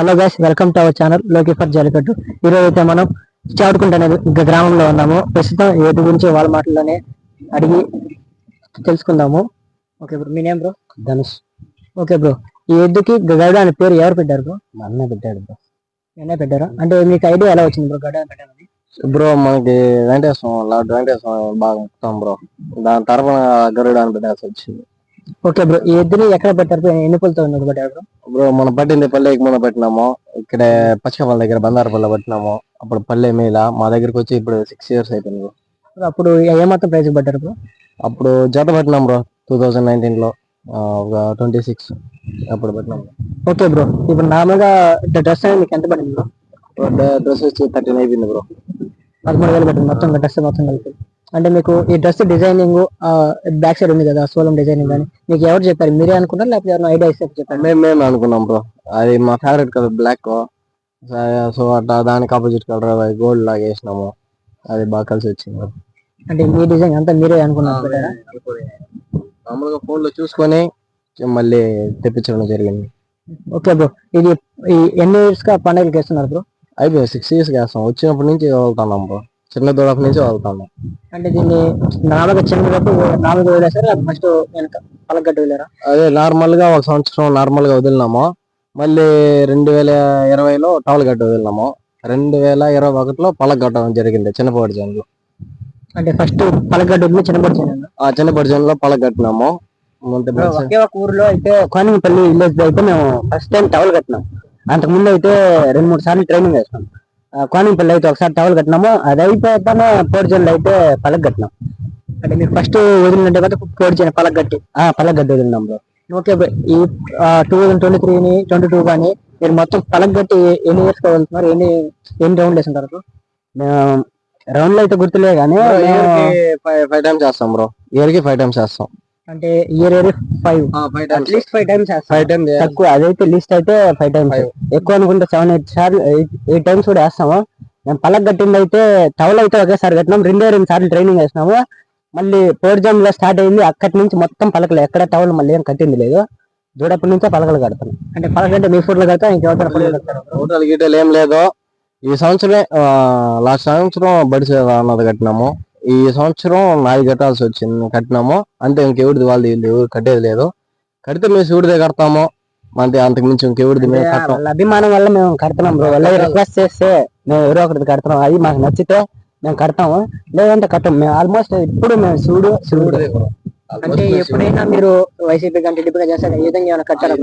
Hello guys, welcome to our channel లోకి for జాలికట్టు. ఈరోజు అయితే మనం చాటుకుంట అనేది గ్రామంలో ఉన్నాము. ప్రస్తుతం ఏది గురించి వాళ్ళ మాటల్లోనే అడిగి తెలుసుకుందాము. ఓకే బ్రో, మీ name bro? Dhanush. Okay bro, ఈ ఎద్దుకి గరుడ అనే పేరు ఎవరు పెట్టారు బ్రో? మా అన్న పెట్టాడు బ్రో. అన్న పెట్టారా? అంటే మీకు ఐడియా ఎలా వచ్చింది బ్రో గరుడ పెట్టారని? బ్రో మనకి వెంకటేశ్వరం బాగా ఇస్తాం బ్రో, దాని తరఫున గరుడ అని పెట్టాల్సి వచ్చింది. ఓకే బ్రో, ఈ ఎద్దుని ఎక్కడ పెట్టారు? ఎన్ని పూలతో పెట్టారు బ్రో? బ్రో మనం పట్టింది పల్లెకి ముందు పెట్టినాము, ఇక్కడే పచ్చికపల్లి దగ్గర బందారపల్లి పెట్టినాము. అప్పుడు పల్లె మీద మా దగ్గరకు వచ్చి ఇప్పుడు 6 years అయిపోయింది బ్రో. అప్పుడు ఏమాత్రం ప్రైజ్ పెట్టారు బ్రో? అప్పుడు జత పెట్టినాం బ్రో 2019 లో, ఒక 26 అప్పుడు పెట్టినాం. ఓకే బ్రో, ఇప్పుడు నార్మల్గా డ్రెస్ అనేది మీకు ఎంత పడింది బ్రో? డ్రెస్ వచ్చి 13 అయిపోయింది బ్రో. 13,000 పెట్టింది మొత్తం డ్రెస్ మొత్తం కలిపి. అంటే మీకు ఈ డ్రెస్ డిజైనింగ్ బ్యాక్ సైడ్ ఉంది కదా సోలం డిజైనింగ్ కానీ మీకు ఎవరు చెప్పారు? మీరే అనుకున్నారు లేకపోతే ఎవరైనా ఐడియా ఇస్తే చెప్పారు? మేము అనుకున్నాం బ్రో, అది మా ఫేవరెట్ కలర్ బ్లాక్, సో అట్లా దానికి ఆపోజిట్ కలర్ గోల్డ్ లాగా వేసినాము, అది బాగా కలిసి వచ్చింది. అంటే మీ డిజైన్ అంతా మీరే అనుకున్నారు? మామూలుగా ఫోన్ లో చూసుకొని మళ్ళీ తెప్పించడం జరిగింది. ఓకే బ్రో, ఇది ఎన్ని ఇయర్స్ గా పండుగకి వేస్తున్నారు బ్రో? అయిపోయి 6 years వేస్తాం, వచ్చినప్పటి నుంచి వెళ్తున్నాం బ్రో, చిన్న దూడపు నుంచి వెళ్తాము. అంటే దీన్ని నాలుగు చిన్నప్పుడు 4 వదిలేసారు, ఫస్ట్ వెనక పలగడ్డ వదిలేరా? అదే నార్మల్ గా ఒక సంవత్సరం నార్మల్ గా వదిలినాము, మళ్ళీ 2020లో టవల్ గడ్డ వదిలినాము, 2021లో పలగడ్డ జరిగింది చిన్నపాటి జన్లో. అంటే ఫస్ట్ పలగడ్డ వదిలి చిన్నపాటి జన్లో పలగట్టినాము. ఒకే ఒక ఊర్లో అయితే కోనింపల్లి విలేజ్ అయితే మేము ఫస్ట్ టైం టవల్ కట్టినాం. అంతకుముందు అయితే 2-3 సార్లు ట్రైనింగ్ వేసినాం. కోనింపల్లి అయితే ఒకసారి టవల్ కట్టినాము, అది అయిపోతానే పోర్జన్లో అయితే పలక కట్టినాం. అంటే మీరు ఫస్ట్ వదిలినట్టే కదా పోర్జన్ పలగడ్డి వదిలినాం బ్రో. ఓకే బ్రో, ఈ 2023 22 కానీ మీరు మొత్తం పలగట్టి ఎన్ని ఇయర్స్ వదులుతున్నారు? ఎన్ని రౌండ్ వేసుంటారు బ్రో? రౌండ్ లో అయితే గుర్తులే కానీ 5 times చేస్తాం బ్రో, ఇయర్ కి 5 times చేస్తాం. అంటే ఇయర్ 5 times తక్కువ, అదైతే లిస్ట్ అయితే 5 times, ఎక్కువ అనుకుంటే 7-8 సార్లు 8 times కూడా వేస్తాము. మేము పలక కట్టింది అయితే టవల్ అయితే ఒకేసారి కట్టినాం, 2 సార్లు ట్రైనింగ్ వేసినాము. మళ్ళీ పోర్జన్ లో స్టార్ట్ అయింది, అక్కడి నుంచి మొత్తం పలకలు, ఎక్కడ టవల్ మళ్ళీ ఏం కట్టింది లేదు, దూడప్పటి నుంచే పలకలు కడతాను. అంటే పలకంటే మీ ఫుడ్లో కడతా ఇంకెవరు గీటలు ఏం లేదు. ఈ సంవత్సరమే లాస్ట్ సంవత్సరం బడిసే అన్నది కట్టినాము, ఈ సంవత్సరం 4 కట్టాల్సి వచ్చింది, కట్టినాము అంతే. ఇంకెవరిది వాళ్ళది ఎవరు కట్టేది లేదు, కడితే మేము శివుడిదే కడతాము అంతే, అంతకు మించి ఇంకెవరిది మేము కడతాం. అభిమానం వల్ల మేము కడుతున్నాం బ్రో, వాళ్ళ రిక్వెస్ట్ చేస్తే మేము ఎవరో ఒకటి కడుతున్నాం, అది మాకు నచ్చితే మేము కడతాము, లేదంటే కట్టం. మేము ఆల్మోస్ట్ ఇప్పుడు మేము శివుడు. అంటే ఎప్పుడైనా మీరు వైసీపీ కానీ టీడీపీ చేస్తారు ఏ విధంగా ఏమైనా కట్టారు?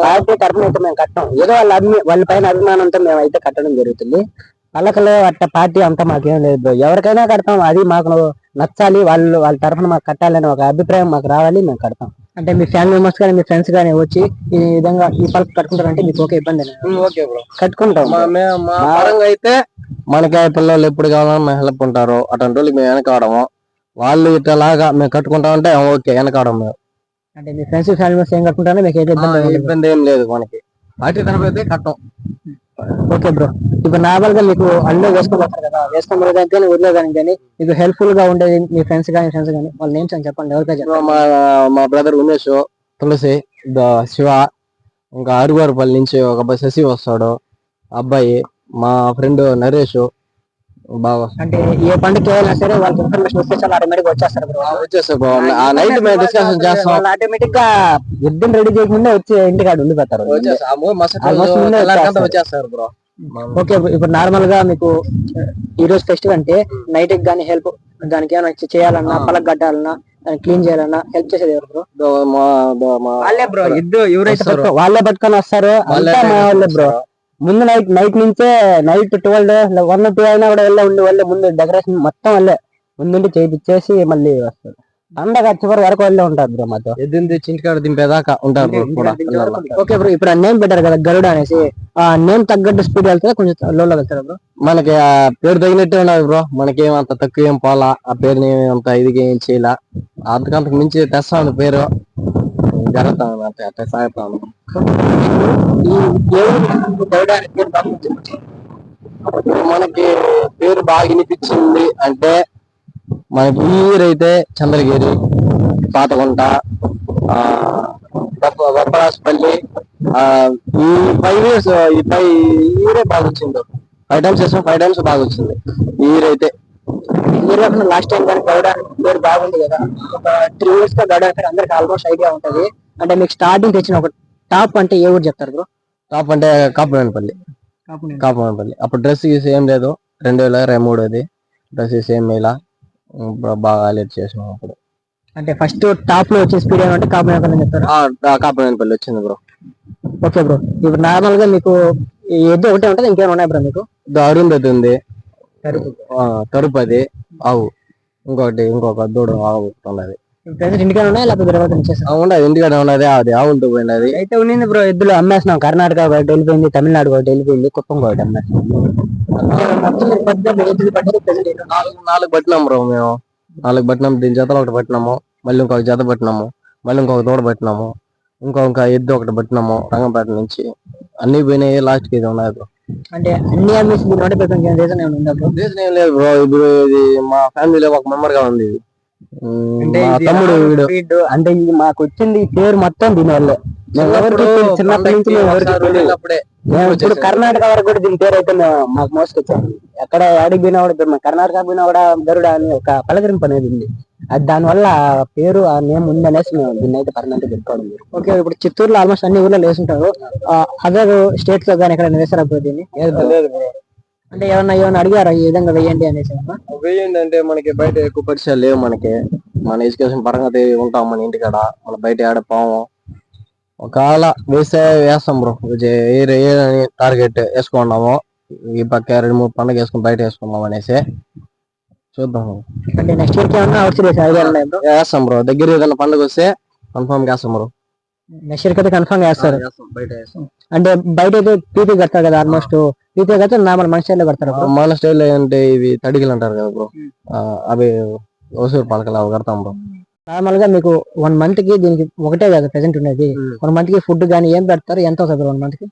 పార్టీ తరఫున అయితే మేము కట్టాం, ఏదో వాళ్ళ పైన అభిమానంతో మేము అయితే కట్టడం జరుగుతుంది. పలకలో అట్ట పార్టీ అంతా మాకేం లేదు, ఎవరికైనా కడతాం, అది మాకు నచ్చాలి, వాళ్ళ తరఫున మాకు కట్టాలని ఒక అభిప్రాయం మాకు రావాలి, మేము కడతాం. అంటే మీ ఫ్యామిలీ మెంబర్స్ కానీ మీ ఫ్రెండ్స్ కానీ వచ్చి ఈ విధంగా ఈ పలక కట్టుకుంటారంటే మీకు ఓకే ఇబ్బంది? ఓకే బ్రో, కట్టుకుంటాం. అయితే మనకి పిల్లలు ఎప్పుడు కావాలన్నా మేము హెల్ప్ ఉంటారు, అటువంటి వాళ్ళకి మేము వెనకాడము, వాళ్ళు ఇట్లాగా మేము కట్టుకుంటామంటే ఓకే వెనకాడము మేము. అంటే మీ ఫ్రెండ్స్ ఫ్యామిలీ మెంబర్స్ ఏం కట్టుకుంటారో మీకు ఇబ్బంది ఏం లేదు, మనకి పార్టీ తరఫు అయితే కట్టం. ఓకే బ్రో, ఇప్పుడు నార్మల్ గా మీకు అన్నీ వేసుకొని వస్తారు కదా, వేసుకొని కానీ వదిలేదానికి కానీ మీకు హెల్ప్ఫుల్ గా ఉండేది మీ ఫ్రెండ్స్ కానీ వాళ్ళ నేమ్స్ అని చెప్పండి. ఎవరికైనా మా బ్రదర్ ఉమేష్, తులసి, శివ, ఇంకా అరుగువారిపల్లి నుంచి ఒక అబ్బాయి శశి వస్తాడు, అబ్బాయి మా ఫ్రెండ్ నరేష్ బాగా. అంటే ఏ పండుగ అయినా సరే వాళ్ళకి ఇన్ఫర్మేషన్ వస్తే చాలా ఆటోమేటిక్ వచ్చేస్తారు బ్రో. ఆ నైట్ మేము డిస్కషన్ చేస్తాం, ఆటోమేటిక్ గా యుద్ధం రెడీ చేయకముందే వచ్చి ఇంటికాడ ఉండిపోతారు, వచ్చేస్తారు బ్రో. ఓకే, ఇప్పుడు నార్మల్ గా మీకు ఈ రోజు ఫెస్టివల్ అంటే నైట్ గానీ హెల్ప్ దానికి ఏమైనా చేయాలన్నా, పలక కట్టాలన్నా, క్లీన్ చేయాలన్నా హెల్ప్ చేసేది ఎవరు బ్రో? వాళ్ళే బ్రో, ఎవరైతే వాళ్ళే పట్టుకొని వస్తారు, అంతా మా వాళ్ళే బ్రో. ముందు నైట్ నుంచే నైట్ 12-1-2 అయినా కూడా వాళ్ళే ముందు డెకరేషన్ మొత్తం వాళ్ళే ముందుండి చేసి మళ్ళీ వస్తారు. పండగ చివరి వరకు వాళ్ళే ఉంటారు బ్రో, మాతో ఎద్దుంది చింటికాడ దింపేదాకా ఉంటారు. ఓకే బ్రో, ఇప్పుడు ఆ నేమ్ పెట్టారు కదా గరుడ అనేసి, ఆ నేమ్ తగ్గట్టు స్పీడ్ వెళ్తే కొంచెం లోలో వెళ్తారు బ్రో? మనకి ఆ పేరు తగినట్టే ఉండదు బ్రో, మనకేం అంత తక్కువ ఏం పోలా, ఆ పేరుని అంత ఇదిగా ఏం చేయలే, అంతకంతకు మించి తెస్తాను పేరు, జరుగుతాను అంటే అట్లా సాగుతాను. మనకి పేరు బాగా వినిపించింది అంటే మనకి ఊరైతే చంద్రగిరి, పాతగుంట, వప్పరాజపల్లి. ఈ 5 years ఈ 5 year బాగా వచ్చింది. 5 times చేసాం, 5 times బాగా వచ్చింది ఈ ఇయర్ అయితే. లాస్ట్ టైం కానీ గౌడ పేరు బాగుంది కదా, ఒక 3 years గా గౌడ పేరు అందరికి ఆల్మోస్ట్ ఐడియా ఉంటది. అంటే మీకు స్టార్టింగ్ తెచ్చిన ఒక టాప్ అంటే ఏ ఊరు చెప్తారు బ్రో? టాప్ అంటే కాపునేనిపల్లి. అప్పుడు డ్రెస్ ఏం లేదు, 2023 డ్రెస్ ఏం ఇలా బాగా హైలైట్ చేసినాం అప్పుడు. అంటే ఫస్ట్ టాప్ లో వచ్చే స్పీడ్ ఏమంటే కాపునేనిపల్లి చెప్తారు. కాపునేనిపల్లి వచ్చింది బ్రో. ఓకే బ్రో, ఇప్పుడు నార్మల్ గా మీకు ఎద్దు ఒకటే ఉంటది, ఇంకేమైనా ఉన్నాయి బ్రో మీకు? అరుంధతి ఉంది, తరుపది ఆవు, ఇంకొక దూడ ఆవు ఉన్నది. ఇంటికాడ ఉన్నాయి లేకపోతే ఉండదు, ఇంటికాడ ఉన్నది. అది ఆవులతో పోయినది అయితే ఉన్నింది బ్రో. ఎద్దులు అమ్మేసినాం, కర్ణాటక ఒకటి వెళ్ళిపోయింది, తమిళనాడు ఒకటి వెళ్ళిపోయింది, కుప్పం ఒకటి అమ్మేసినాం. 4 పట్టినాం బ్రో మేము. 4 పట్టినాం, దీని జతలో ఒకటి పట్టినాము, మళ్ళీ ఇంకొక జత పట్టినాము, మళ్ళీ ఇంకొక దూడ పట్టినాము, ఇంకొక ఎద్దు ఒకటి పట్టినాము రంగంపేట నుంచి. అన్ని పోయినాయి, లాస్ట్ కి ఇది ఉన్నది బ్రో. అంటే అన్ని అమ్మేసి రీజన్ ఏం లేదు బ్రో. ఇప్పుడు ఇది మా ఫ్యామిలీలో ఒక మెంబర్ గా ఉంది. తమ్ముడు వీడు. అంటే ఇది మాకు వచ్చింది పేరు మొత్తం దీనివల్లే. చిన్నప్పటి నుంచి ఇప్పుడు కర్ణాటక వరకు కూడా దీని పేరు అయితే మాకు మోసుకొచ్చాము. ఎక్కడ ఆడికి పోయినా కూడా, కర్ణాటక పోయినా కూడా గరుడ అని ఒక పలకరింపు అనేది ఉంది. అది దానివల్ల పేరు ఆ నేమ్ ఉంది అనేసి మేము దీన్ని అయితే పర్మనెంట్ పెట్టుకోవడం. ఓకే, ఇప్పుడు చిత్తూరులో ఆల్మోస్ట్ అన్ని ఊర్లో వేసుంటారు. అదర్ స్టేట్స్ లో కానీ ఎక్కడ వేసారా దీన్ని? అంటే ఏమన్నా అడిగారా ఈ విధంగా వేయండి అనేసి? వేయండి అంటే మనకి బయట ఎక్కువ పరిచయాలు లేవు. మన ఎడ్యుకేషన్ పరంగా ఉంటాం మన ఇంటికాడ, మన బయట ఆడపోము. ఒకవేళ వేస్తాం బ్రో. టార్గెట్ వేసుకున్నాము, ఈ పక్క 2-3 పండుగ వేసుకుని బయట వేసుకున్నాం అనేసి చూద్దాం. అంటే నెక్స్ట్ ఇయర్ వేస్తాం బ్రో. దగ్గర ఏదైనా పండుగ వస్తే కన్ఫర్మ్ వేస్తాం బ్రో. నెక్స్ట్ ఇయర్ అయితే కన్ఫర్మ్ వేస్తారు. అంటే బయట అయితే పీపీ కడతారు కదా, ఆల్మోస్ట్ పీపీ కడితే నార్మల్ మన స్టైల్లో కడతారు. మన స్టైల్లో అంటే ఇవి తడిగిలు అంటారు కదా బ్రో, అవి ఓసూరు పలకలు అవి కడతాం బ్రో. నార్మల్ గా మీకు 1 month కి దీనికి ఒకటే కదా ప్రెసెంట్ ఉండేది. 1 month కి ఫుడ్ గానీ ఏం పెడతారు, ఎంత అవుతుంది 1 month కి?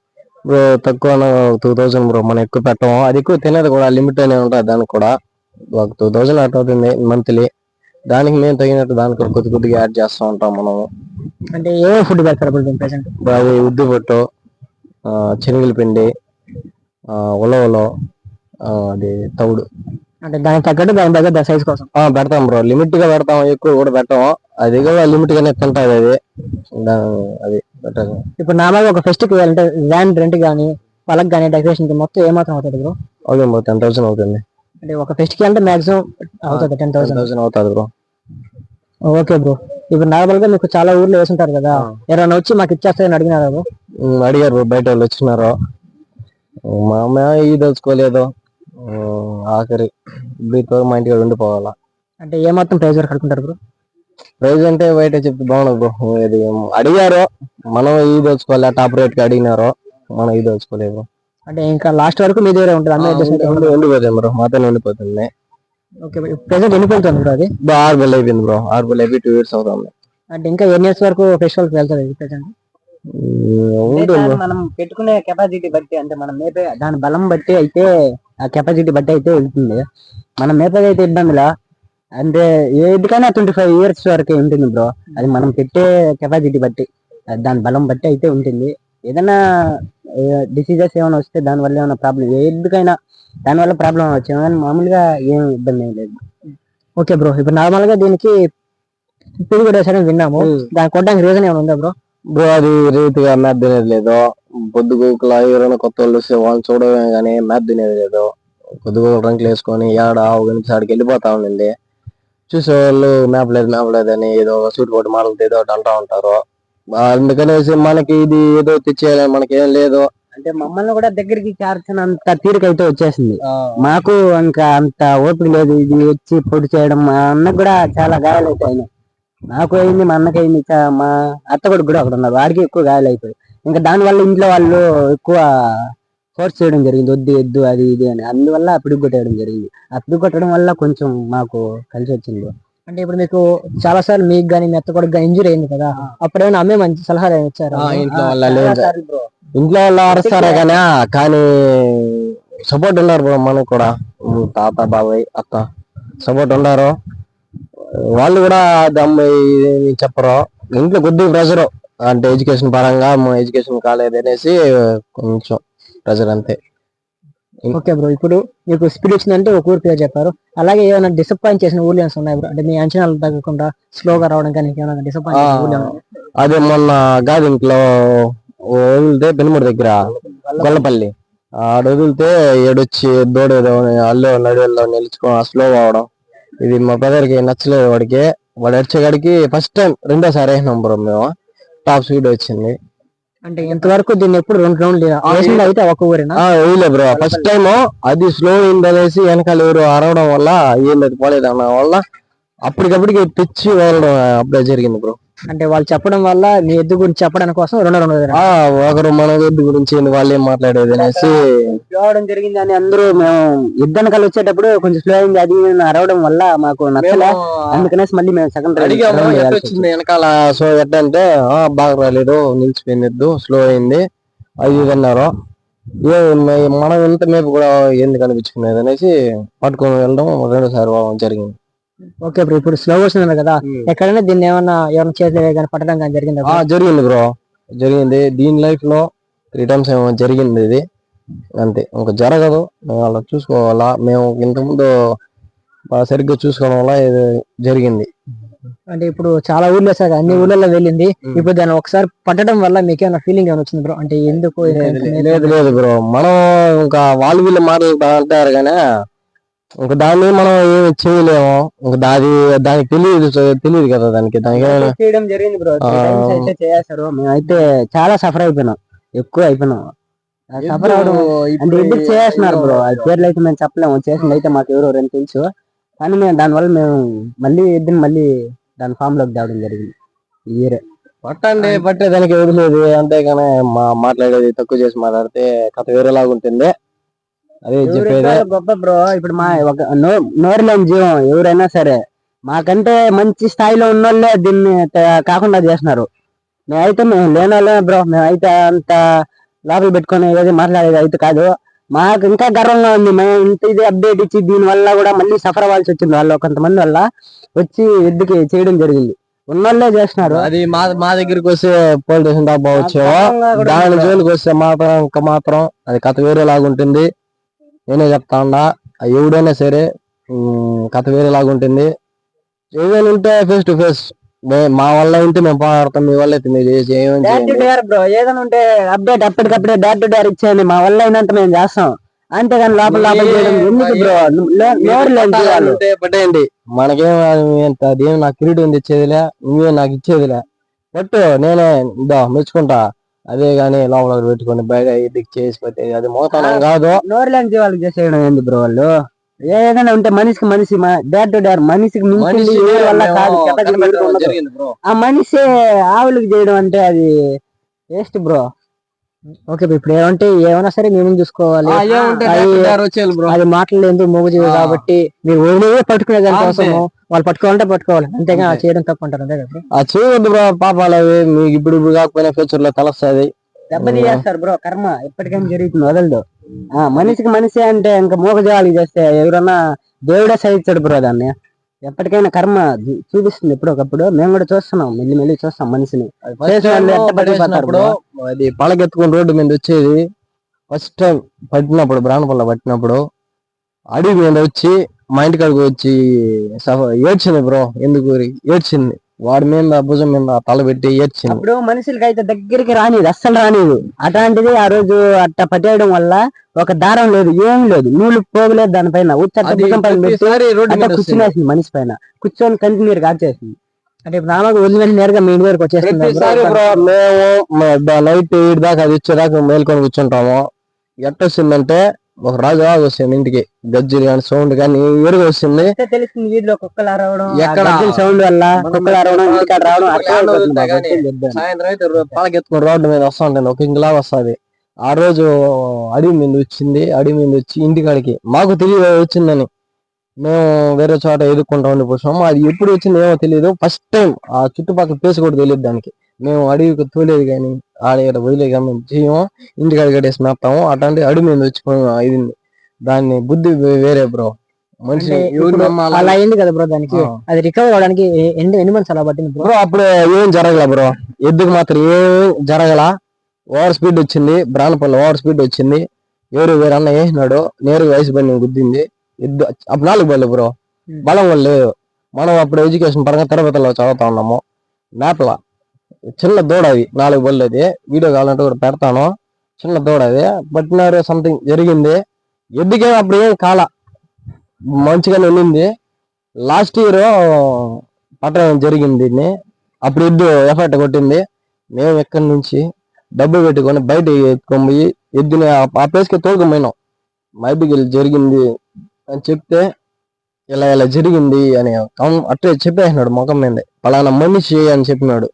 బ్రో తక్కువ 2000 బ్రో. మనం ఎక్కువ పెట్టము, అది ఎక్కువ తినేది కూడా లిమిట్ అనే ఉంటుంది. దానికి కూడా ఒక 2000 అట్ అవుతుంది మంత్లీ. దానికి మేము తగినట్టు దానికి కొద్దిగా యాడ్ చేస్తూ ఉంటాం మనము. అంటే ఏ ఫుడ్ పెడతారు ప్రెసెంట్? అది ఉద్ది పొట్టు, శనగల పిండి, ఉలవలో, అది తౌడు. అంటే దానికి తగ్గట్టు దాని దగ్గర సైజ్ కోసం పెడతాం బ్రో. లిమిట్ గా పెడతాం, ఎక్కువ కూడా పెట్టాము. అది కూడా లిమిట్ గానే తింటది అది. అది పెట్టాలి. ఇప్పుడు నార్మల్ ఒక ఫెస్టివల్ వేయాలంటే ల్యాండ్ రెంట్ గానీ, పలక్ గానీ, డెకరేషన్ కి మొత్తం ఏమాత్రం అవుతుంది బ్రో? అవుతుంది బ్రో, 10,000 అవుతుంది. అంటే ఒక ఫెస్టివల్ అంటే మాక్సిమం అవుతుంది 10,000 అవుతుంది బ్రో. ఓకే బ్రో, ఇప్పుడు నార్మల్ గా మీకు చాలా ఊర్లో వేసుంటారు కదా, ఎవరైనా వచ్చి మాకు ఇచ్చేస్తారని అడిగినారా బ్రో? అడిగారు బ్రో, బయట వాళ్ళు వచ్చినారు. మా అమ్మ ఈ తెలుసుకోలేదు, ఆఖరి మా ఇంటికి ఉండిపోవాలా. అంటే ఏ మొత్తం ప్రైజ్ వరకు కడుకుంటారు బ్రో? ప్రైజ్ అంటే బయట చెప్తే బాగుండదు బ్రో. ఇది అడిగారు, మనం ఈ తెలుసుకోవాలి. టాప్ రేట్ కి అడిగినారు, మనం ఈ తెలుసుకోలేదు. అంటే ఇంకా లాస్ట్ వరకు మీ దగ్గర ఉంటుంది, ఉండిపోతుంది బ్రో, మాతో ఉండిపోతుంది. ఓకే, ప్రెసెంట్ ఎన్ని పెళ్తుంది బ్రో? అది 6 బెల్ అయిపోయింది బ్రో. 6 బెల్ అయిపోయి 2 years అవుతుంది. అంటే ఇంకా ఎన్ని ఇయర్స్ వరకు ఫెస్టివల్ వెళ్తుంది ప్రెసెంట్? మనం పెట్టుకునే కెపాసిటీ బట్టి, అంటే మనం మేపే దాని బలం బట్టి అయితే, ఆ కెపాసిటీ బట్టి అయితే వెళ్తుంది. మనం మేపేది అయితే ఇబ్బందిలా, అంటే ఏదికైనా 25 years వరకు ఉంటుంది బ్రో. అది మనం పెట్టే కెపాసిటీ బట్టి, దాని బలం బట్టి అయితే ఉంటుంది. ఏదైనా డిసీజెస్ ఏమైనా వస్తే దాని వల్ల ఏమైనా ప్రాబ్లం, ఏదికైనా దాని వల్ల ప్రాబ్లం వచ్చే, కానీ మామూలుగా ఏం ఇబ్బంది ఏం లేదు. ఓకే బ్రో, ఇప్పుడు నార్మల్ గా దీనికి ఇప్పుడు కూడా సరే విన్నాము, దాన్ని కొట్టడానికి రీజన్ ఏమైనా ఉందా బ్రో? బ్రో అది రీతిగా మ్యాప్ తినేది లేదు. పొద్దుగూకులా ఎవరైనా కొత్త వాళ్ళు వస్తే వాళ్ళని చూడమే కానీ మ్యాప్ తినేది లేదు. పొద్దుగూకులు రంకులు వేసుకొని ఆడికి వెళ్ళిపోతా ఉండింది. చూసేవాళ్ళు మ్యాప్ లేదు అని ఏదో సూట్ పోటీ మాటలతో ఏదో ఒకటి అంటా ఉంటారు. అందుకనేసి మనకి ఇది ఏదో తెచ్చేయాలని మనకి ఏం లేదు. అంటే మమ్మల్ని కూడా దగ్గరికి చేర్చినంత తీరికైతే వచ్చేసింది. మాకు ఇంకా అంత ఓపిక లేదు. ఇది వచ్చి పొడి చేయడం, మా అన్నకు కూడా చాలా గాయాలు అయిపోయినాయి. నాకు అయింది, మా అన్నకి అయింది, మా అత్త కొడుకు కూడా అక్కడ ఉన్నారు, వాడికి ఎక్కువ గాయాలు అయిపోయి. ఇంకా దానివల్ల ఇంట్లో వాళ్ళు ఎక్కువ ఫోర్స్ చేయడం జరిగింది, వద్దు అది ఇది అని. అందువల్ల పిడుగు కొట్టేయడం జరిగింది. ఆ పిడుగు కొట్టడం వల్ల కొంచెం మాకు కలిసి వచ్చింది. అంటే ఇప్పుడు మీకు చాలా సార్లు మీకు కానీ మీ అత్త కొడుకు ఇంజురీ అయింది కదా, అప్పుడేమైనా అమ్మే మంచి సలహాలు ఇచ్చారు? ఇంట్లో వాళ్ళు అరుస్తారే కానీ సపోర్ట్ ఉన్నారు బ్రో. మనకు కూడా తాత, బాబాయ్, అత్త సపోర్ట్ ఉన్నారు. వాళ్ళు కూడా అమ్మాయి చెప్పరు. ఇంట్లో కొద్దిగా ప్రెషర్, అంటే ఎడ్యుకేషన్ పరంగా ఎడ్యుకేషన్ కాలేదు అనేసి కొంచెం ప్రెజర్ అంతే. ఓకే బ్రో, ఇప్పుడు మీకు స్పీడ్ వచ్చిందంటే ఒక ఊరు పేరు చెప్పారు, అలాగే ఏమైనా డిసప్పాయింట్ చేసిన ఊర్లు ఏమైనా ఉన్నాయి బ్రో? అంటే మీ అంచనాలు తగ్గకుండా స్లోగా రావడం కానీ ఏమైనా డిసప్పాయింట్ చేసిన ఊర్లు ఏమైనా? అదే మొన్న గాదింట్లో వదిలితే పెనుమూరు దగ్గర గొల్లపల్లి ఆడ వదిలితే ఏడొచ్చి దూడేదో అల్లో నడివెల్లో నిలుచుకో స్లో అవడం, ఇది మా బ్రదర్ కి నచ్చలేదు. వాడు వచ్చేగాడికి ఫస్ట్ టైం రెండోసారి వేసినాం బ్రో మేము, టాప్ స్పీడ్ వచ్చింది. అంటే ఇంతవరకు దీన్ని ఎప్పుడు 2 రౌండ్లు వేసింది అయితే ఒక ఊరేనా? వేయలే బ్రో, ఫస్ట్ టైం అది స్లో అయింది అనేసి వెనకాల ఎవరు అరవడం వల్ల ఏం పోలేదు అన్న వల్ల అప్పటికప్పటికి పిచ్చి వేయడం అప్పుడే జరిగింది బ్రో. అంటే వాళ్ళు చెప్పడం వల్ల మీ ఎద్దు గురించి చెప్పడానికి కోసం 2 రౌండ్లు ఒకరు మన ఎద్దు గురించి వాళ్ళు ఏం మాట్లాడేది అనేసి స్లో అవడం జరిగింది అని అందరూ మేము యుద్ధానికి వచ్చేటప్పుడు కొంచెం స్లో అయింది అది అరవడం వల్ల మాకు నచ్చలే, అందుకనేసి మళ్ళీ మేము సెకండ్ వచ్చింది వెనకాల. సో ఎట్టంటే బాగా రాలేదు, నిలిచిపోయింది ఎద్దు, స్లో అయింది అది ఇది అన్నారు. మనం ఇంత మేపు కూడా ఎందుకు అనిపించుకునేది అనేసి పట్టుకొని వెళ్ళడం రెండోసారి జరిగింది. ఓకే బ్రో, ఇప్పుడు స్లో వస్తుంది కదా, ఎక్కడైనా దీన్ని ఏమన్నా చేతిలో కానీ పట్టడం కానీ జరిగింది? జరిగింది బ్రో, జరిగింది. దీని లైఫ్ లో 3 times ఏమో జరిగింది ఇది, అంతే. ఇంకా జరగదు, మేము అలా చూసుకోవాలా. మేము ఇంతకుముందు సరిగ్గా చూసుకోవడం వల్ల ఇది జరిగింది. అంటే ఇప్పుడు చాలా ఊర్లు వేసాక అన్ని ఊర్లలో వెళ్ళింది, ఇప్పుడు దాన్ని ఒకసారి పట్టడం వల్ల మీకు ఏమైనా ఫీలింగ్ ఏమైనా వచ్చింది బ్రో? అంటే ఎందుకు? లేదు బ్రో, మనం ఇంకా వాళ్ళు వీళ్ళు మాట్లాడుతూ అంటారు కానీ ఇంకా దాన్ని మనం ఏమి చేయలేము. ఇంకా దానికి తెలియదు కదా, దానికి చేయడం జరిగింది బ్రో. అయితే చేశారు, మేమైతే చాలా సఫర్ అయిపోయినాం, ఎక్కువ అయిపోయినాం. సఫర్ అవడం అంటే ఎందుకు చేస్తున్నారు బ్రో, అది పేర్లు అయితే మేము చెప్పలేము, చేసింది అయితే మాకు ఎవరో రెండు తెలుసు. కానీ మేము దానివల్ల మేము మళ్ళీ దాని ఫామ్ లోకి తేవడం జరిగింది. ఈ పట్టేదానికి వదిలేదు, అంతేగాని మాట్లాడేది తక్కువ చేసి మాట్లాడితే కథ వేరేలాగా ఉంటుంది. అదే చెప్పేది గొప్ప బ్రో. ఇప్పుడు మా ఒక నోరు లేని జీవం ఎవరైనా సరే, మాకంటే మంచి స్థాయిలో ఉన్నోళ్ళే దీన్ని కాకుండా చేస్తున్నారు. మేము లేని వాళ్ళే బ్రో, మేమైతే అంత లోపల పెట్టుకొని ఏదో మాట్లాడేది అయితే కాదు. మాకు ఇంకా గర్వంగా ఉంది, మేము ఇంత ఇది అప్డేట్ ఇచ్చి దీని వల్ల కూడా మళ్ళీ సఫర్ అవ్వాల్సి వచ్చింది. వాళ్ళు కొంతమంది వల్ల వచ్చి ఎద్దుకి చేయడం జరిగింది, ఉన్నోళ్ళే చేస్తున్నారు. అది మా దగ్గరికి వస్తే పోలీస్ స్టేషన్ దాకా వచ్చో, దాని జోలికి వస్తే మాత్రం అది కథ వేరేలాగుంటుంది. నేనే చెప్తా ఉన్నా, ఎవడైనా సరే కథ వేరేలాగా ఉంటుంది. ఏదైనా ఉంటే ఫేస్ టు ఫేస్, మా వల్ల ఉంటే మేము పోరాడతాం, మీ వల్ల అయితే మీరు బ్రో. ఏదైనా ఉంటే అప్డేట్ అప్పటికప్పుడే డేర్ టు డేర్ ఇచ్చేయండి, మా వల్ల అయినంత మేము చేస్తాం, అంతేగాని లోపల చేయడం ఎందుకు బ్రో? పట్టేయండి, మనకేం అదేం నాకు కిరీటం ఉంది ఇచ్చేదిలే, నువ్వే నాకు ఇచ్చేదిలే, పట్టు నేనే మెచ్చుకుంటా. అదే గాని లోపల పెట్టుకుని బయట ఇంటికి చేసి పెట్టేది అది మోతానం కాదు. నోరు లేని జీవాలకు చేసేయడం ఏంది బ్రో? వాళ్ళు ఏదైనా ఉంటే మనిషికి మనిషి డేర్ టు డేర్, మనిషికి వల్ల కాదు, ఆ మనిషి ఆవులకు చేయడం అంటే అది వేస్ట్ బ్రో. ఓకే, ఇప్పుడు ఏమంటే ఏమైనా సరే మేము చూసుకోవాలి, అది మాట్లాడలేదు మూగజీవి కాబట్టి మీరు ఓన్లీ పట్టుకునే దానికోసము వాళ్ళు పట్టుకోవాలంటే పట్టుకోవాలి, అంతేగా చేయడం తప్పు అంటారు. అంతే కదా, చేయవద్దు బ్రో, పాపాలు అవి మీకు ఇప్పుడు కాకపోయినా ఫ్యూచర్ లో తెలుస్తుంది. దెబ్బతి చేస్తారు బ్రో, కర్మ ఎప్పటికైనా జరుగుతుంది, వదలదు. మనిషికి మనిషి అంటే ఇంకా మూగజీవాలకి చేస్తే ఎవరన్నా దేవుడే సహించాడు బ్రో, దాన్ని ఎప్పటికైనా కర్మ చూపిస్తుంది. ఎప్పుడొకప్పుడు మేము కూడా చూస్తున్నాం, మెల్లి చూస్తాం మనిషిని. అది పలకెత్తుకుని రోడ్డు మీద వచ్చేది ఫస్ట్ టైం పట్టినప్పుడు, బ్రాహ్మణపల్ల పట్టినప్పుడు అడవి మీద వచ్చి మా ఇంటికాడికి వచ్చి ఏడ్చింది బ్రో. ఎందుకు ఏడ్చింది? వాడి మీద భుజం మీద తల పెట్టి ఏడ్చింది. ఇప్పుడు మనుషులకి అయితే దగ్గరికి రానిది, అస్సలు రానిది. అట్లాంటిది ఆ రోజు అట్ట పట్టేయడం వల్ల ఒక దారం లేదు, ఏం లేదు, నూలు పోగలేదు దానిపైన, భుజం పైన పెట్టి కూర్చునేసింది, మనిషి పైన కూర్చొని కంటిన్యూ కాల్చేసింది. అంటే నామకు వదిలిన నేరుగా మీ ఇంటి వరకు వచ్చేసింది. మేము నైట్ 8 దాకా అది వచ్చేదాకా మేల్కొని కూర్చుంటాము. ఎట్టొచ్చిందంటే ఒక రాజు వస్తుంది ఇంటికి, గజ్జలు కానీ సౌండ్ కానీ ఎరుగు వస్తుంది, తెలుస్తుంది. వీధిలో కుక్కలు అరవడం, సౌండ్ వల్ల కుక్కలు అరవడం, ఇంటికాడ రావడం. సాయంత్రం అయితే పాలకెత్తుకుని రోడ్డు మీద వస్తా ఉంటుంది, ఒక ఇంటిలా వస్తుంది. ఆ రోజు అడవి మీద వచ్చింది, అడవి మీద వచ్చి ఇంటికాడికి మాకు తెలియదు వచ్చిందని. మేము వేరే చోట ఎదుర్కొంటా ఉండిపోయాము. అది ఎప్పుడు వచ్చింది ఏమో తెలియదు. ఫస్ట్ టైం ఆ చుట్టుపక్కల ప్లేస్ కూడా తెలియదు దానికి. మేము అడవికి తోలేదు కానీ ఆడ వదిలేదు కానీ మేము చేయము, ఇంటికాడ కట్టేసి మేపుతాము. అట్లాంటి అడవి మీద వచ్చి అయింది. దాన్ని బుద్ధి వేరే బ్రో, మనిషి అంటే ఎవరు ఇప్పుడు నమ్మాలా? అలా అయింది కదా బ్రో, దానికి అది రికవర్ అవడానికి ఎన్ని మంత్స్ అలా పట్టింది బ్రో? బ్రో అప్పుడు ఏం జరగల బ్రో, ఎద్దుకు మాత్రం ఏం జరగల. ఓవర్ స్పీడ్ వచ్చింది, బ్రాన్పల్లి ఓవర్ స్పీడ్ వచ్చింది. ఎవరు వేరన్న వేసినాడు, నేరుగా వయసు బండి గుద్దింది ఎద్దు. అప్పుడు 4 బళ్ళు బ్రో, బలం వాళ్ళు లేదు. మనం అప్పుడు ఎడ్యుకేషన్ పరంగా తిరుపతిలో చదువుతా ఉన్నాము. మేపల చిన్న దూడ అది, 4 బళ్ళు అది. వీడియో కావాలంటే కూడా పెడతాను. చిన్న దూడ అది పట్టినారు, సంథింగ్ జరిగింది. ఎద్దుకే అప్పుడు ఏం కాల, మంచిగానే వెళ్ళింది. లాస్ట్ ఇయర్ పట్టడం జరిగింది దీన్ని. అప్పుడు ఎద్దు ఎఫెక్ట్ కొట్టింది. మేము ఎక్కడి నుంచి డబ్బు పెట్టుకొని బయట ఎత్తుకొని పోయి ఎద్దుని ఆ ప్లేస్కి తోలుకొని పోయినాం. మైబికి జరిగింది అని చెప్తే ఇలా ఇలా జరిగింది అని అట్లే చెప్పేసినాడు ముఖం మీద, పలానా మనిషి అని చెప్పినాడు.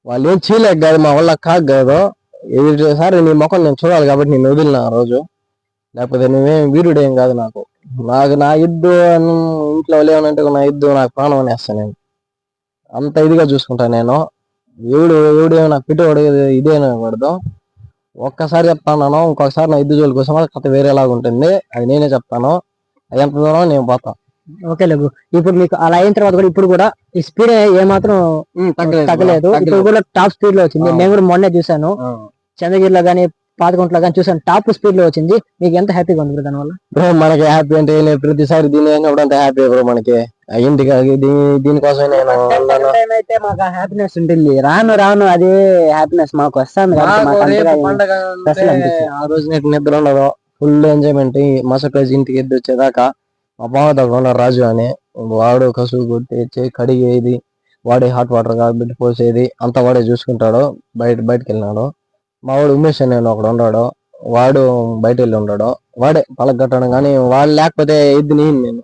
వాళ్ళు ఏం చేయలేక కాదు, మా వల్ల కాదు కాదు. సారి నీ ముఖం నేను చూడాలి కాబట్టి నేను వదిలిన ఆ రోజు, లేకపోతే నువ్వేం వీరుడేం కాదు. నాకు నా ఇద్దు ఇంట్లో లేవనంటే నా ఇద్దు నాకు ప్రాణం అనేస్తాను. నేను అంత ఇదిగా చూసుకుంటాను నేను. ఎవడేమో నాకు పిట్టవాడు ఇదేనకూడదు. ఒక్కసారి చెప్తాను, ఇంకొకసారి నా ఇద్దు జోలికి కోసం కథ వేరేలాగా ఉంటుంది. అది నేనే చెప్తాను, అది ఎంత దూరం నేను పోతా. ఓకే లేదు, ఇప్పుడు మీకు అలా అయిన తర్వాత కూడా ఇప్పుడు కూడా ఈ స్పీడ్ ఏమాత్రం తగ్గలేదు. ఇప్పుడు కూడా టాప్ స్పీడ్ లో వచ్చింది. నేను కూడా మొన్నే చూసాను, చంద్రగిరిలో గానీ పాతకుంట్లో కానీ చూసాను, టాప్ స్పీడ్ లో వచ్చింది. మీకు ఎంత హ్యాపీగా ఉంది బ్రో దానివల్ల? బ్రో మనకి హ్యాపీ అంటే ప్రతిసారి దీని అయినప్పుడు అంత హ్యాపీ బ్రో మనకి. ఇంటికి దీనికోసం నేను అయితే మాకు హ్యాపీనెస్ ఉంటుంది, రాను రాను అదే హ్యాపీనెస్ మాకు వస్తుంది. ఆ రోజు నిద్ర ఉండదు, ఫుల్ ఎంజాయ్మెంట్. మరుసటి రోజు ఇంటికి ఎద్దు వచ్చేదాకా. మా బావ దగ్గర ఉన్న రాజు అని, వాడు కసువు కొట్టి కడిగేది, వాడే హాట్ వాటర్ కాబట్టి పోసేది అంతా వాడే చూసుకుంటాడు. బయటకు వెళ్ళినాడు. మా వాడు ఉమేష్ అని ఒకడు ఉన్నాడు, వాడు బయట వెళ్ళి ఉన్నాడు. వాడే పలక కట్టడం కానీ, వాడు లేకపోతే ఎద్దుని నేను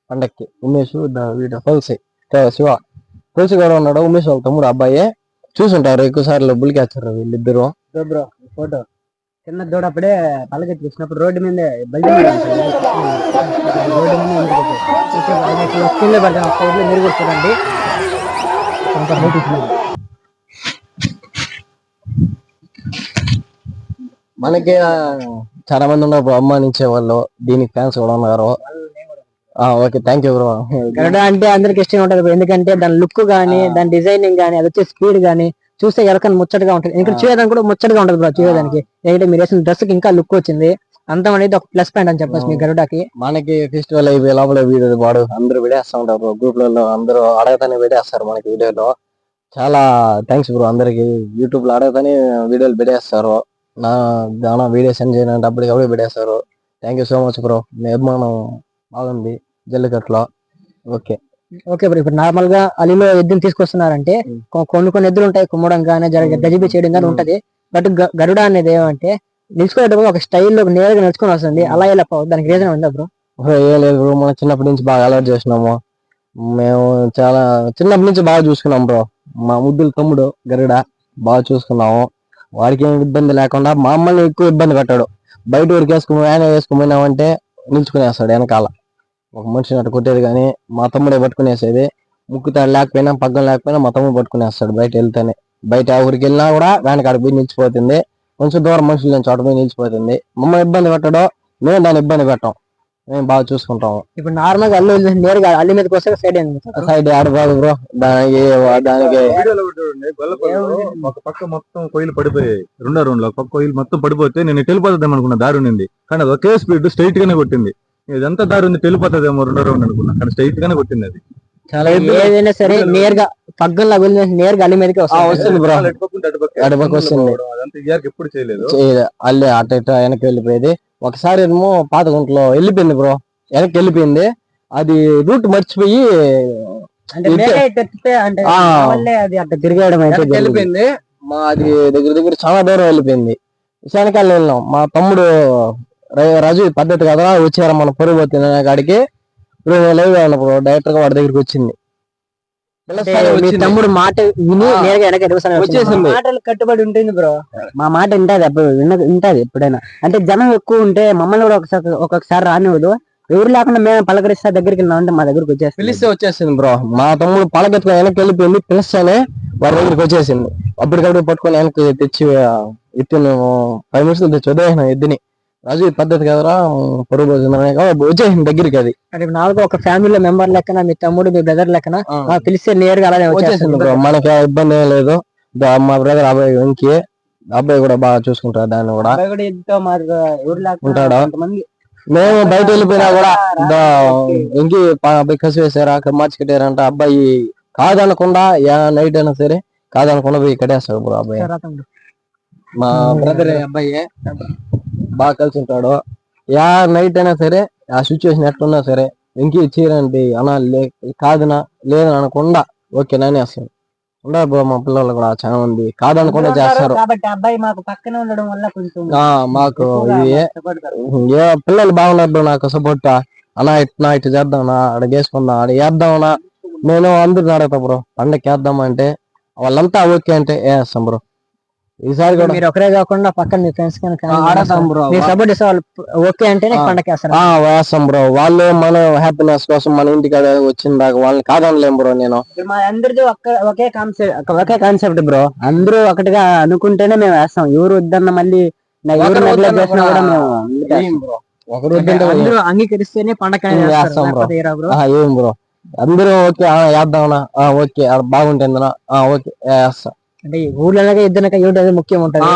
పండక్కి. ఉమేష్ వీడు శివ తులసి కూడా ఉన్నాడు. ఉమేష్ వాళ్ళ తమ్ముడు అబ్బాయి. చూసుంటారు ఎక్కువ సార్లు బుల్ క్యాచర్ వీళ్ళిద్దరు. బ్రో ఫోటో చిన్న దూడ అప్పుడే పలకెత్తి వచ్చినప్పుడు రోడ్డు మీద బయట రోడ్డు మీద స్కూల్లో పడతాను. సైడ్ లో మీరు కూడా చూడండి. మనకి చాలా మంది ఉన్నారు అమ్మానించే వాళ్ళు, దీనికి ఫ్యాన్స్ కూడా ఉన్నారు. Okay thank you bro. Garuda అంటే అందరికి ఇష్టం ఉంటది, ఎందుకంటే దాని లుక్ గానీ, దాని డిజైనింగ్ గానీ, అది వచ్చే స్పీడ్ గానీ చూస్తే ఎవరికైనా ముచ్చటగా ఉంటుంది. ఇంకా చూడడానికి కూడా ముచ్చటగా ఉంటది బ్రో చూడడానికి. ఎందుకంటే మీరు వేసిన డ్రెస్ కి ఇంకా లుక్ వచ్చింది. అంతం అనేది ఒక ప్లస్ పాయింట్ అని చెప్పొచ్చు మీ గరుడకి. మనకి ఫెస్టివల్ అయిపోయి లోపల వీడియో వాడు అందరూ విడేస్తా ఉంటారు గ్రూప్లలో, అందరూ అడగతానే విడేస్తారు మనకి వీడియోలో. చాలా థ్యాంక్స్ బ్రో అందరికి. యూట్యూబ్ లో అడగతానే వీడియోలు విడేస్తారు. నా వీడియో సెండ్ చేయనంటే అప్పటికప్పుడు విడేస్తారు. Thank you so much bro. మీ అభిమానం బాగుంది జల్లికట్లో. ఓకే ఓకే బ్రో, ఇప్పుడు నార్మల్ గా అలీలో ఎద్దులు తీసుకొస్తున్నారంటే కొన్ని ఎద్దులు ఉంటాయి, కుమ్మడం కానీ గజిబి చేయడం కానీ ఉంటది. బట్ గరుడ అనేది ఏమంటే నిలుచుకునేటప్పుడు ఒక స్టైల్లో నేరుగా నడుచుకొని వస్తుంది. అలా ఇలా దానికి రీజన్ ఉందా బ్రో? ఏ లేదు బ్రో, మనం చిన్నప్పటి నుంచి బాగా అలవాటు చేసినాము. మేము చాలా చిన్నప్పటి నుంచి బాగా చూసుకున్నాం బ్రో. మా ముద్దుల తమ్ముడు గరుడ బాగా చూసుకున్నాము. వాడికి ఏం ఇబ్బంది లేకుండా మమ్మల్ని ఎక్కువ ఇబ్బంది పెట్టాడు. బయట ఊరికి వేసుకుపోయినామంటే నిల్చుకునేస్తాడు వెనకాల. ఒక మనిషిని అటు కొట్టేది కానీ మా తమ్ముడే పట్టుకునేసేది. ముక్కుతాడు లేకపోయినా పగ్గం లేకపోయినా మా తమ్ముడు పట్టుకునేస్తాడు. బయట వెళ్తేనే, బయట ఊరికి వెళ్ళినా కూడా వెనకాడికి పోయి నిలిచిపోతుంది. కొంచెం దూరం మనుషులు చోట పోయి నిలిచిపోతుంది. మమ్మల్ని ఇబ్బంది పెట్టడం, మేము దాన్ని ఇబ్బంది పెట్టాం. మేము బాగా చూసుకుంటాము. ఇప్పుడు నార్మల్ గా అల్లు నేరుగా అల్లి మీదకి వస్తే సైడ్ ఆడబాదు బ్రో. దానికి ఒక పక్క మొత్తం కొయ్యలు పడిపోయాయి. రెండో రౌండ్ లో పక్క కొయ్యలు మొత్తం పడిపోతే నేను వెళ్ళిపోతాం అనుకున్నా, దారి ఉంది. కానీ అది ఒకే స్పీడ్ స్ట్రైట్ గానే కొట్టింది. ఇదంతా దారి ఉంది, వెళ్ళిపోతుందేమో రెండో రౌండ్ అనుకున్నా, కానీ స్ట్రైట్ గానే కొట్టింది. అది చాలా ఏదైనా సరే నేరుగా పగ్గంలో నేరుగా అల్లి మీదకి వస్తుంది బ్రో. అటుపక్క వస్తుంది. అదంతా ఎప్పుడు చేయలేదు. అల్లి అటు ఇటు వెనక్కి వెళ్ళిపోయేది. ఒకసారి ఏమో పాత గుంటలో వెళ్ళిపోయింది బ్రో, వెనక్కి వెళ్ళిపోయింది. అది రూట్ మర్చిపోయి తిరిగేయడం అయితే వెళ్ళిపోయింది. మా అది దగ్గర చాలా దూరం వెళ్ళిపోయింది. శనకాయలు వెళ్ళినాం. మా తమ్ముడు రాజు పద్ధతి కదా వచ్చారా మన పొరుగు పోతున్న కాడికి. ఇప్పుడు లైవ్ అయినప్పుడు డైరెక్టర్ గా వాడి దగ్గరికి వచ్చింది. తమ్ముడు మాట విని వచ్చేసింది. మాటలు కట్టుబడి ఉంటుంది బ్రో. మా మాట వింటది అప్పుడు వింటది ఎప్పుడైనా. అంటే జనం ఎక్కువ ఉంటే మమ్మల్ని కూడా ఒక్కొక్కసారి రానివ్వదు. ఎవరు లేకుండా మేము పలకరిస్తా దగ్గరికి వెళ్ళామంటే మా దగ్గరికి వచ్చేసి పిలిస్తే వచ్చేసింది బ్రో. మా తమ్ముడు పలకెత్తుకుని వెనక్కి వెళ్ళిపోయింది. పిలిస్తేనే వాడి దగ్గరికి వచ్చేసింది. అప్పటికప్పుడు పట్టుకొని వెనక్కి తెచ్చి ఎత్తి 5 నిమిషాలు తెచ్చి వదిలేసిన ఎద్దుని. రాజు ఈ పద్ధతి కదరా పరుగు పోతుందనే వచ్చేసింది దగ్గరికి అది. అంటే నాలుగు ఒక ఫ్యామిలీ మెంబర్ లెక్కన మీ తమ్ముడు మీ బ్రదర్ లెక్కన పిలిస్తే నేరుగా అలానే వచ్చేసింది బ్రో. మనకి ఇబ్బంది ఏం లేదు. మా బ్రదర్ అబ్బాయి వెంకీ అబ్బాయి కూడా బాగా చూసుకుంటాడు. దాన్ని కూడా ఉంటాడు. మేము బయట వెళ్ళిపోయినా కూడా వెంకీ అబ్బాయి కసి వేసారా మార్చి కట్టారంట అబ్బాయి కాదనకుండా నైట్ అయినా సరే కాదనకుండా పోయి కట్టేస్తాడు బ్రో. అబ్బాయి మా బ్రదర్ అబ్బాయి బాగా కలిసి ఉంటాడు. నైట్ అయినా సరే ఆ సిచ్యువేషన్ ఎట్లున్నా సరే వెంకీ చీరండి అనా కాదనా లేదని అనకుండా ఓకే నానే వస్తాను ఉండదు బ్రో. మా పిల్లలు కూడా చాలా మంది కాదనకుండా చేస్తారు కాబట్టి అబ్బాయి మాకు పక్కనే ఉండడం వల్ల కొంచెం మాకు ఇది పిల్లలు బాగున్నారు బ్రో. నాకు సపోర్ట్ అలా ఇటు చేద్దామన్నా అడిగేసుకుందాం అడిగి వేద్దామన్నా నేను అందరిని అడుగుతా బ్రో. పండగకి వేద్దామంటే వాళ్ళంతా ఓకే అంటే వేస్తాం బ్రో. ఈసారి కూడా మీరు ఒకరే కాకుండా పక్కన మీ ఫ్రెండ్స్ ఆడతాం బ్రో. సపోర్ట్ ఇస్తే వాళ్ళు ఓకే అంటేనే పండగ వేస్తాం బ్రో. వాళ్ళు మన హ్యాపీనెస్ కోసం మన ఇంటికి వచ్చిన దాకా వాళ్ళని కాదనలేం బ్రో. నేను మా అందరిది ఒకే కాన్సెప్ట్ బ్రో. అందరూ ఒకటిగా అనుకుంటేనే మేము వేస్తాం. ఎవరు వద్దన్న మళ్ళీ ఒకరు అందరూ అంగీకరిస్తేనే పండగ వేస్తాం బ్రో. ఏం బ్రో అందరూ ఓకే వేద్దామన్నా ఓకే బాగుంటుందనా ఓకే వేస్తాం. అంటే ఊర్లో ఇద్దరు ఎవరు ముఖ్యం ఉంటుంది.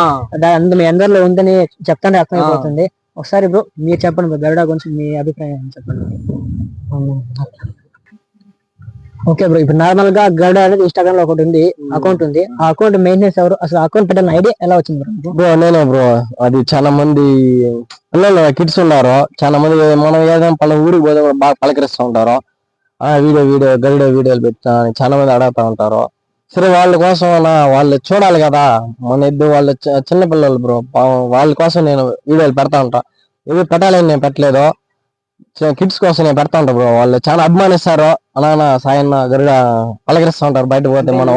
మీ అందరిలో ఉందని చెప్తానే అర్థమైపోతుంది. ఒకసారి బ్రో మీరు చెప్పండి గరుడ గురించి మీ అభిప్రాయం చెప్పండి. ఓకే బ్రో, ఇప్పుడు నార్మల్ గా గరుడ అనేది ఇన్స్టాగ్రామ్ లో ఒకటి ఉంది, అకౌంట్ ఉంది. ఆ అకౌంట్ మెయింటెనెన్స్ ఎవరు, అసలు అకౌంట్ పెట్టిన ఐడియా ఎలా వచ్చింది బ్రో? నేనే బ్రో. అది చాలా మంది పిల్లలు కిడ్స్ ఉన్నారు. చాలా మంది మనం ఏదైనా పలు ఊరికి పోతే బాగా పలకరిస్తూ ఉంటారు. వీడియో గరుడ వీడియోలు పెట్టా చాలా మంది అడుగుతా ఉంటారు. సరే వాళ్ళ కోసం వాళ్ళు చూడాలి కదా మన ఇద్దరు వాళ్ళు చిన్న పిల్లలు బ్రో. వాళ్ళ కోసం నేను వీడియోలు పెడతా ఉంటా. ఇవి పెట్టాలని నేను పెట్టలేదు, కిడ్స్ కోసం నేను పెడతా ఉంటా బ్రో. వాళ్ళు చాలా అభిమానిస్తారు. అలా సాయన్న గరుడ పలకరిస్తూ ఉంటారు బయట పోతే. మనం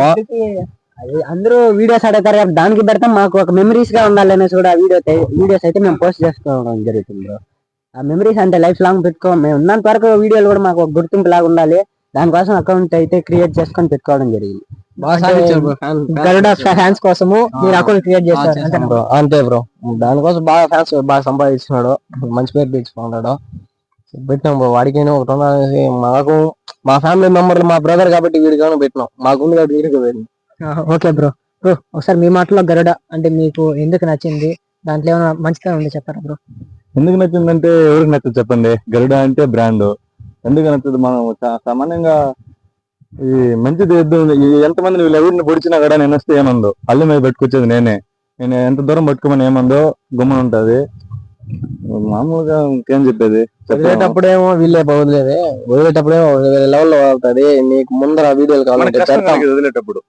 అందరూ వీడియోస్ అడుగుతారు కాబట్టి దానికి పెడతాం. మాకు ఒక మెమరీస్ గా ఉండాలనే కూడా వీడియోస్ అయితే మేము పోస్ట్ చేసుకోవడం జరుగుతుంది బ్రో. ఆ మెమరీస్ అంటే లైఫ్ లాంగ్ మేము ఉన్నంత వరకు వీడియోలు కూడా మాకు ఒక గుర్తింపు లాగా ఉండాలి. దానికోసం అకౌంట్ అయితే క్రియేట్ చేసుకొని పెట్టుకోవడం జరిగింది. గరుడ ఫ్యాన్స్ కోసము మీరు అకౌంట్ క్రియేట్ చేస్తారు అంతే బ్రో. దానికోసం బాగా ఫ్యాన్స్ బాగా సంపాదించున్నాడు, మంచి పేరు తెచ్చుకున్నాడు. పెట్టినాం బ్రో. వాడికి ఒకటి ఉన్నది. మాకు మా ఫ్యామిలీ మెంబర్లు మా బ్రదర్ కాబట్టి వీడికి పెట్టినాం. మాకు కాబట్టి వీడికి పెట్టినాం. Okay bro. బ్రో ఒకసారి మీ మాటలో గరుడ అంటే మీకు ఎందుకు నచ్చింది, దాంట్లో ఏమైనా మంచిగా ఉంది చెప్తారా బ్రో? ఎందుకు నచ్చిందంటే ఎవరికి నచ్చదు చెప్పండి. గరుడ అంటే బ్రాండ్. ఎందుకు నచ్చదు, మనం సామాన్యంగా ఈ మంచిది ఎంతమంది వీళ్ళు ఎవరిని పొడిచినా కూడా నేను వస్తే ఏమందో అల్లు మీద పెట్టుకొచ్చేది నేనే. నేను ఎంత దూరం పట్టుకోమని ఏమందో గుమ్మం ఉంటది. మామూలుగా ఇంకేం చెప్పేది, వదిలేటప్పుడేమో వీళ్ళే వదిలేదే, వదిలేటప్పుడేమో లెవెల్లో వదులుతుంది. నీకు ముందర వీడియోలు కావాలి వదిలేటప్పుడు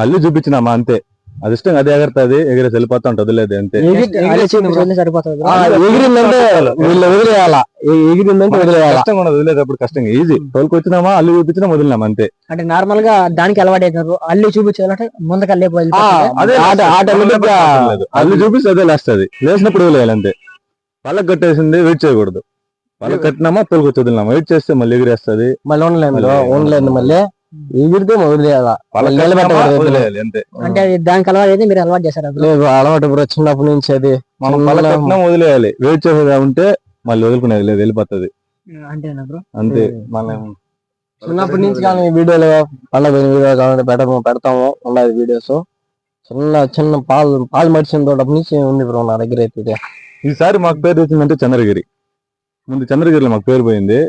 అల్లు చూపించినామా అంతే. అది ఇష్టం అదే ఎగరుతుంది, ఎగిరేసి వెళ్ళిపోతా ఉంటుంది, వదిలేదు అంతే. వదిలేటప్పుడు కష్టంగా ఈజీ తోలుకు వచ్చినామా అల్లు చూపించినా వదిలినామా అంతే. అంటే నార్మల్ గా దానికి అలవాటు అవుతున్నారు. అల్లు చూపించాలంటే ముందుకు అల్లు చూపిస్తే అదే లేస్తుంది, లేచినప్పుడు వదిలేయాలి అంతే. వాళ్ళకి కట్టేసింది వెయిట్ చేయకూడదు. వాళ్ళకి కట్టినామా తోలుకొచ్చి వదిలినామా, వెయిట్ చేస్తే మళ్ళీ ఎగిరేస్తుంది, మళ్ళీ ఉండలేదు మళ్ళీ ఎగిరితే అంటే దానికి అలవాటు అయితే మీరు అలవాటు చేశారు? అలవాటు బ్రో చిన్నప్పటి నుంచి. అది మనం వదిలేయాలి, వెయిట్ చేసేది ఉంటే మళ్ళీ వదులుకునేది లేదు, వెళ్ళిపోతుంది అంతేనా బ్రో? అంతే. మనం చిన్నప్పటి నుంచి కానీ వీడియోలు పండుగ వీడియో కావాలంటే పెడతాము ఉన్నది వీడియోస్. చిన్న పాలు మడిచిన తోటప్పటి నుంచి ఉంది బ్రో నా దగ్గర అయితే. ఈసారి మాకు పేరు వచ్చిందంటే చంద్రగిరి. ముందు చంద్రగిరిలో మాకు పేరు పోయింది,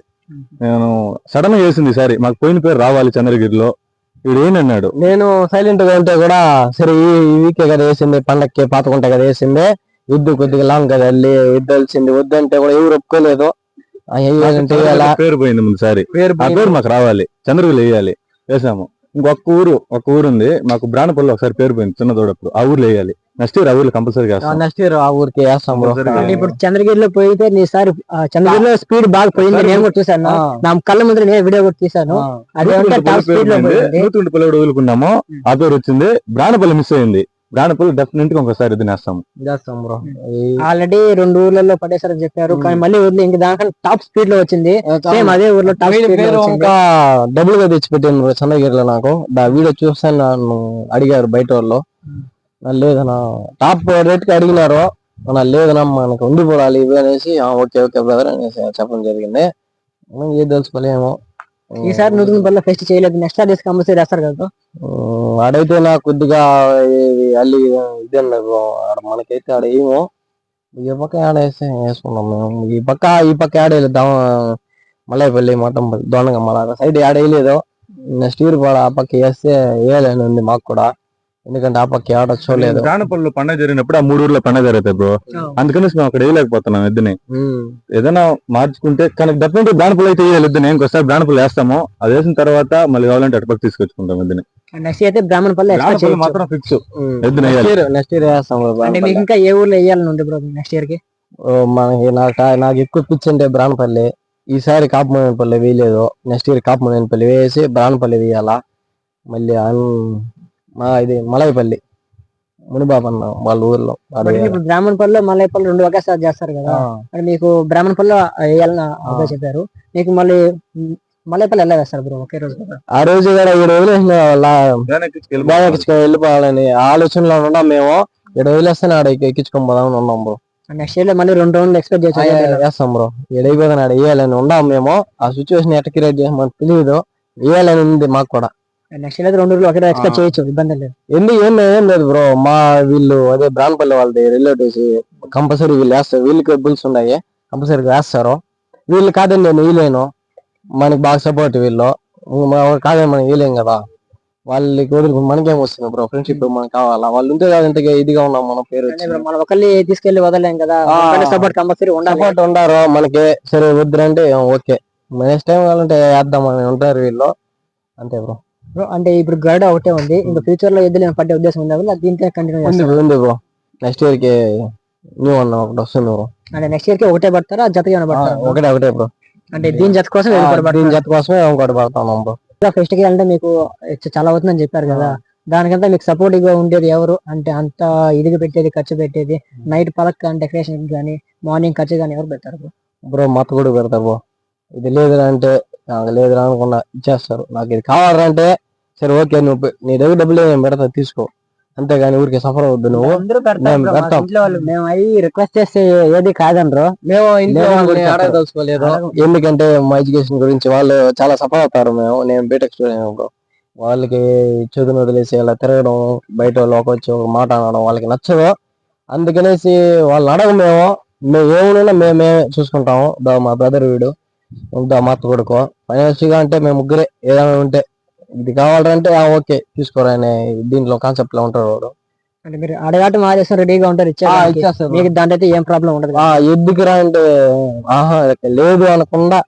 నేను సడన్ గా వేసింది. ఈసారి మాకు పోయిన పేరు రావాలి చంద్రగిరిలో. వీడు ఏనన్నాడు, నేను సైలెంట్ గా ఉంటే కూడా సరే ఈ వీకే కదా వేసింది, పండక్కి పాతకుంటే కదా వేసింది, ఇద్దు కొద్దిగా లాంగ్ కదా వెళ్ళి ఇద్దు వచ్చింది, వద్దంటే కూడా ఎవరు ఒప్పుకోలేదు. పేరు పోయింది ముందుసారి, ఆ పేరు మాకు రావాలి, చంద్రగిరి వేయాలి. వేసాము. ఇంకొక ఊరు ఉంది మాకు, బ్రాణపల్లి ఒకసారి పేరు పోయింది చిన్న తోడప్పుడు. ఆ ఊర్లో వేయాలి. నెక్స్ట్ ఇయర్ ఆ ఊర్లో కంపల్సరీ నెక్స్ట్ ఇయర్ ఆ ఊరికి వేస్తాం. ఇప్పుడు చంద్రగిరిలో పోయితే ఈసారి చంద్రగిరిలో స్పీడ్ బాగా పోయింది. నేను కూడా చూసాను, నా కళ్ళ ముందు నేను వీడియో కూడా తీసాను. నూతుపల్లి వదులుకున్నాము, ఆ పేరు వచ్చింది. బ్రాణపల్లి మిస్ అయింది. బ్రాణపల్లి డెఫినెట్ గా ఒకసారి చేస్తాం బ్రో. ఆల్రెడీ 2 ఊర్లలో పడేసారని చెప్పారు, కానీ మళ్ళీ వదిలి ఇంక దానికన్నా టాప్ స్పీడ్ లో వచ్చింది. సేమ్ అదే ఊర్లో టాప్ ఇంకా డబ్బుల్ గా తెచ్చిపెట్టాను చంద్రగిరిలో. నాకు వీడియో చూస్తాను, నన్ను అడిగారు బయట వాళ్ళు. లేదన్నా టాప్ రేట్ కి అడిగినారు, లేదన్నా మనకు ఉండిపోవాలి ఇవి అనేసి ఓకే ఓకే బ్రదర్ అనేసి చెప్పడం జరిగింది. ఏం తెలుసుకోలేమో ఈసారి నూతులపల్లి ఫెస్ట్ చేయలేదు, నెక్స్ట్ సారి కంపల్సరీ వేస్తారు కదా. ఆడైతే నాకు కొద్దిగా అల్లి ఇది అన్నారు మనకైతే ఆడ ఏమో ఈ పక్క ఆడ వేసుకున్నాం మేము. ఈ పక్క ఆడేద్దాం మలైపల్లి మొత్తం దొండగా మళ్ళా సైడ్ ఆడేయలేదు. నెక్స్ట్ ఇయర్ కూడా ఆ పక్క వేస్తే వేయాలని ఉంది మాకు కూడా, ఎందుకంటే ఆ పక్క ఆడ చూడలేదు. దానపల్లి పండుగ జరిగినప్పుడు ఆ 3 ఊర్లో పండుగ జరుగుతాయి బ్రో, అందుకని మేము అక్కడ వేయలేకపోతున్నాం ఎద్దుని. ఏదైనా మార్చుకుంటే కానీ డెఫినెట్ దానపల్లి అయితే వేయాలి ఎద్దుని. ఇంకోసారి దానపల్లి వేస్తాము, అది వేసిన తర్వాత మళ్ళీ కావాలంటే అటుపక్క తీసుకొచ్చుకుంటాం ఎద్దుని. నెక్స్ట్ అయితే బ్రాహ్మణపల్లి మాత్రం ఫిక్స్ ఎద్దుని నెక్స్ట్ ఇయర్ వేస్తాం. ఇంకా ఏ ఊర్లో వేయాలని ఉంది బ్రో నెక్స్ట్ ఇయర్ కి? మనకి నాకు ఎక్కువ పిచ్చి అంటే బ్రాహ్మణపల్లి. ఈసారి కాపుమనేపల్లి వేయలేదు, నెక్స్ట్ ఇయర్ కాపుమనేపల్లి వేసి బ్రాహ్మణపల్లి వేయాలా. మళ్ళీ ఇది మలైపల్లి మునిబాబన్న వాళ్ళ ఊర్లో. బ్రాహ్మణపల్లి మలైపల్లి 2 ఒకేసారి చేస్తారు కదా, మీకు బ్రాహ్మణపల్లి వేయాలని చెప్పారు, మీకు మళ్ళీ మలైపల్లి ఎలా వేస్తారు బ్రో ఒకే రోజు? ఆ రోజు కూడా 7 వదిలేసిన వెళ్ళిపోవాలని ఆలోచనలో ఉన్నాం మేము. 7 వదిలేస్తాను ఆడ ఎక్కించుకొని పోదామని ఉన్నాం బ్రో. నెక్స్ట్ ఇయర్ లో మళ్ళీ 2 రౌండ్లు ఎక్స్పెక్ట్ చేస్తాం బ్రో. ఏడైపోతాను ఆడ వేయాలని ఉన్నాం మేము. ఆ సిచ్యువేషన్ ఎట్లా క్రియేట్ చేసి మనకు తెలియదు, వేయాలని ఉంది మాకు కూడా. నెక్స్ట్ ఇయర్ 2 రోజులు ఒకే ఎక్స్పెక్ట్ చేయొచ్చు, ఇబ్బంది లేదు. ఏం లేదు బ్రో. మా వీళ్ళు అదే బ్రాహ్మణపల్లి వాళ్ళది రిలేటివ్స్ కంపల్సరీ వీళ్ళు వేస్తారు, వీళ్ళకి బుల్స్ ఉన్నాయి కంపల్సరీ వేస్తారు. వీళ్ళు కాదని నేను వేయలేను, మనకి బాగా సపోర్ట్ వీళ్ళు కాదని మనం వేయలేం కదా. వాళ్ళకి వదులుకుని మనకేం వస్తుంది బ్రో, ఫ్రెండ్షిప్ మనకు కావాలా. వాళ్ళు ఉంటే కాదు ఇంతగా ఇదిగా ఉన్నాం మన పేరు. మనం ఒకళ్ళని తీసుకెళ్లి వదలేం కదా, సపోర్ట్ కంపల్సరీ సపోర్ట్ ఉండారు మనకి. సరే వద్దురంటే ఓకే, నెక్స్ట్ టైం కావాలంటే వేద్దాం అని ఉంటారు వీళ్ళు, అంతే బ్రో. అంటే ఇప్పుడు గరుడ ఒకటే ఉంది, ఇంకా ఫ్యూచర్ లో ఎద్దులు పట్టే ఉద్దేశం ఉందా దీంతో కంటిన్యూ ఉంది బ్రో? నెక్స్ట్ ఇయర్ కి న్యూ అన్న ఒకటి వస్తుంది బ్రో. అంటే నెక్స్ట్ ఇయర్ కి ఒకటే పడతారా, జతగా పడతారా? ఒకటే బ్రో. అంటే దీని జత కోసం జత కోసమే ఇంకోటి పడతాం బ్రో. ఫెస్ట్ కి అంటే మీకు చాలా అవుతుందని చెప్పారు కదా, దానికంతా మీకు సపోర్టివ్ గా ఉండేది ఎవరు? అంటే అంత ఇదిగా పెట్టేది, ఖర్చు పెట్టేది, నైట్ పలక్ డెకరేషన్ కానీ మార్నింగ్ ఖర్చు కానీ ఎవరు పెడతారు బ్రో? మత కూడా పెడతారు బ్రో. ఇది లేదురా అంటే లేదురా అనుకున్నా ఇచ్చేస్తారు. నాకు ఇది కావాలంటే సరే ఓకే, నువ్వు నీ దగ్గర డబ్బులు నేను పెడతా తీసుకో, అంతేగాని ఊరికి సఫర్ అవద్దు నువ్వు. మేము అవి రిక్వెస్ట్ చేస్తే ఏది కాదనరు, మేము తెలుసుకోలేదు. ఎందుకంటే మా ఎడ్యుకేషన్ గురించి వాళ్ళు చాలా సఫర్ అవుతారు. నేను బీటెక్ స్టూడెంట్, వాళ్ళకి చదువును వదిలేసి అలా తిరగడం, బయట వాళ్ళకి వచ్చి ఒక మాట అనడం వాళ్ళకి నచ్చదు. అందుకనేసి వాళ్ళని అడగ మేము ఏమైనా మేమే చూసుకుంటాము. మా బ్రదర్ వీడు, మా అత్త కొడుకు ఫైనాన్షియల్ గా అంటే మేము ముగ్గురే. ఏదైనా ఉంటే ఇది కావాలంటే ఓకే తీసుకోరా అనే దీంట్లో కాన్సెప్ట్ లో ఉంటారు వాడు. అంటే మీరు అడగాట మాదేశం రెడీగా ఉంటారు, ఇచ్చేస్తారు మీకు, దాంట్లో అయితే ఏం ప్రాబ్లం ఉండదు. ఎద్దుకురా అంటే లేదు అనకుండా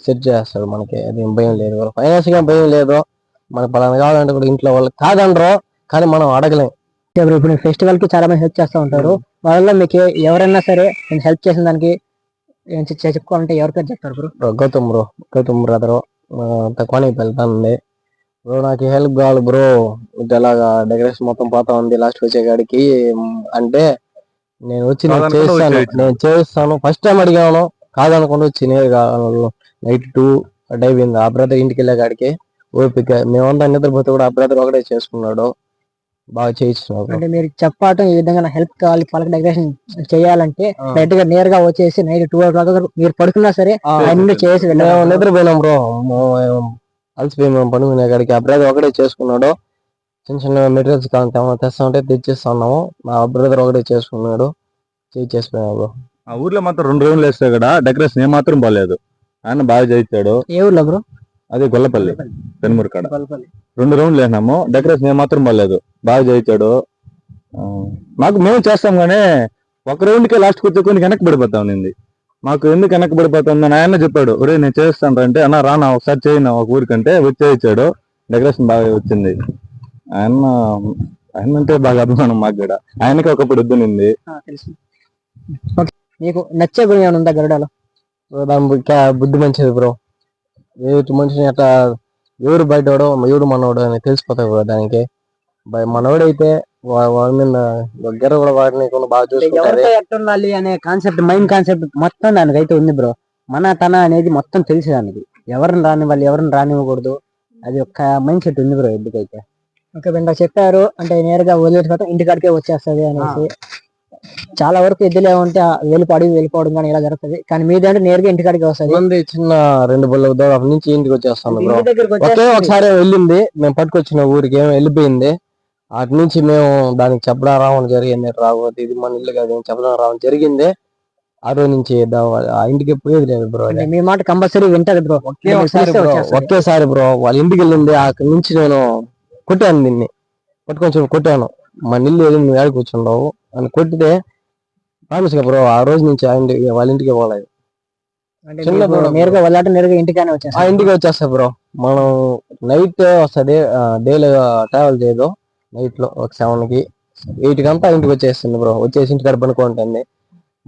సెట్ చేస్తాడు మనకి, అది భయం లేదు. ఫైనాన్స్ గా భయం లేదు, మనకి పలానా కావాలంటే కూడా ఇంట్లో వాళ్ళకి కాదనరు, కానీ మనం అడగలేం. ఇప్పుడు ఫెస్టివల్ కి చాలా మంది హెల్ప్ చేస్తూ ఉంటారు, వాళ్ళలో మీకు ఎవరైనా సరే నేను హెల్ప్ చేసిన దానికి చెప్పుకోవాలంటే ఎవరి పేరు చెప్తారు బ్రో? గౌతమ్ బ్రదరు తక్కువకి వెళ్తానండి బ్రో. నాకు హెల్ప్ కావాలి బ్రో, ఇలాగా డెకరేషన్ మొత్తం పోతా ఉంది లాస్ట్ వచ్చే కాడికి అంటే నేను వచ్చి నేను చేస్తాను. ఫస్ట్ టైం అడిగాను, కాదనుకుంటూ వచ్చి నేరుగా నైట్ 2 అయిపోయింది. ఆ బ్రదర్ ఇంటికి వెళ్ళే కాడికి ఓపిక, మేమంతా నిద్రపోతే కూడా ఆ బ్రదర్ ఒకటే చేసుకున్నాడు, బాగా చేయించున్నాడు. అంటే మీరు చెప్పటం ఈ విధంగా హెల్ప్ కావాలి, పలక డెకరేషన్ చేయాలంటే డైరెక్ట్ గా నేరుగా వచ్చేసి నైట్ 2 మీరు పడుకున్నా సరే చేసి నిద్రపోయినాం బ్రో. అలసిపోయి మేము పడుకునే కాడికి ఆ బ్రదర్ ఒకటే చేసుకున్నాడు. చిన్న చిన్న మెటీరియల్స్ కావాలి తెస్తా ఉంటే తెచ్చిస్తున్నాము, మా బ్రదర్ ఒకటే చేసుకున్నాడు, చేసిపోయినా బ్రో. ఆ ఊర్లో మాత్రం 2 రౌండ్లు వేస్తే కూడా డెకరేషన్ ఏమాత్రం బాగాలేదు, ఆయన బాగా చేయించాడు. ఏ ఊర్లో బ్రో? అదే గొల్లపల్లి పెనుమూరు కాడ 2 రౌండ్లు వేసినాము, డెకరేషన్ ఏమాత్రం బాగాలేదు, బాగా చేయించాడు. మేము చేస్తాం కానీ 1 రౌండ్కే లాస్ట్ కూర్చొని వెనక్కి పడిపోతా ఉంది. మాకు ఎందుకు వెనక్కి పడిపోతుందని ఆయన చెప్పాడు, ఒరే నేను చేస్తాను అంటే అన్న రానా ఒకసారి చేయను ఒక ఊరికంటే వచ్చేయించాడు, డెకరేషన్ బాగా వచ్చింది. ఆయన అంటే బాగా అభిమానం మాకు కూడా, ఆయనకి ఒకప్పుడు వద్దునింది. మీకు నచ్చే గుణం ఏమైనా ఉందా గరుడలో? బుద్ధి మంచిది బ్రో. మనిషిని అట్లా ఎవరు బయటవాడో ఎవడు మనవాడు అని తెలిసిపోతాయి బ్రో. దానికి మనవాడైతే వాడి మీద దగ్గర కూడా వాడిని బాగా చూసుకుంటారు అనే కాన్సెప్ట్, మైండ్ కాన్సెప్ట్ మొత్తం దానికైతే ఉంది బ్రో. మన తన అనేది మొత్తం తెలిసి దానికి ఎవరిని రాని వాళ్ళు ఎవరిని రానివ్వకూడదు, అది ఒక మైండ్ సెట్ ఉంది బ్రో ఎద్దుకైతే. ఓకే ఇంకా చెప్పారు అంటే నేరుగా వదిలేసి ఇంటికాడికే వచ్చేస్తుంది అనేసి. చాలా వరకు ఎద్దులు ఏమంటే వెళ్ళిపోవడం కానీ ఇలా జరుగుతుంది, కానీ మీదంటే నేరుగా ఇంటికాడికి వస్తుంది. మంది చిన్న 2 బళ్ళ దూరం నుంచి ఇంటికి వచ్చేస్తాను బ్రో. ఇంటి దగ్గరికి ఒకే వచ్చేస్తుంది. ఒకసారి వెళ్ళింది, మేము పట్టుకొచ్చిన ఊరికి ఏమో వెళ్ళిపోయింది. అటు నుంచి మేము దానికి చెప్పడం రావడం జరిగింది, రావద్దు ఇది మన ఇల్లు కాదు చెప్పడం రావడం జరిగింది. ఆ రోజు నుంచి ఆ ఇంటికి పోయేది లేదు బ్రో. అంటే మీ మాట కంపల్సరీ వింటది బ్రో. ఒకేసారి బ్రో వాళ్ళ ఇంటికి వెళ్ళింది, అక్కడి నుంచి నేను కొట్టాను, దీన్ని పట్టుకొని కొట్టాను. మన ఇల్లు వెళ్ళింది, నువ్వు ఏడ కూర్చుండవు అని కొట్టితే ప్రామిస్ గా బ్రో ఆ రోజు నుంచి వాళ్ళ ఇంటికి పోలేదు. నేరుగా వెళ్ళాట నేరుగా ఇంటికానే వచ్చేస్తా. ఆ ఇంటికి వచ్చేస్తా బ్రో. మనం నైట్ వస్తుంది, డేలో ట్రావెల్ చేయదు. నైట్ లో ఒక 7 కి 8 కి అంతా ఇంటికి వచ్చేస్తుంది బ్రో. వచ్చేసి ఇంటికాడ పనుకుంటుంది.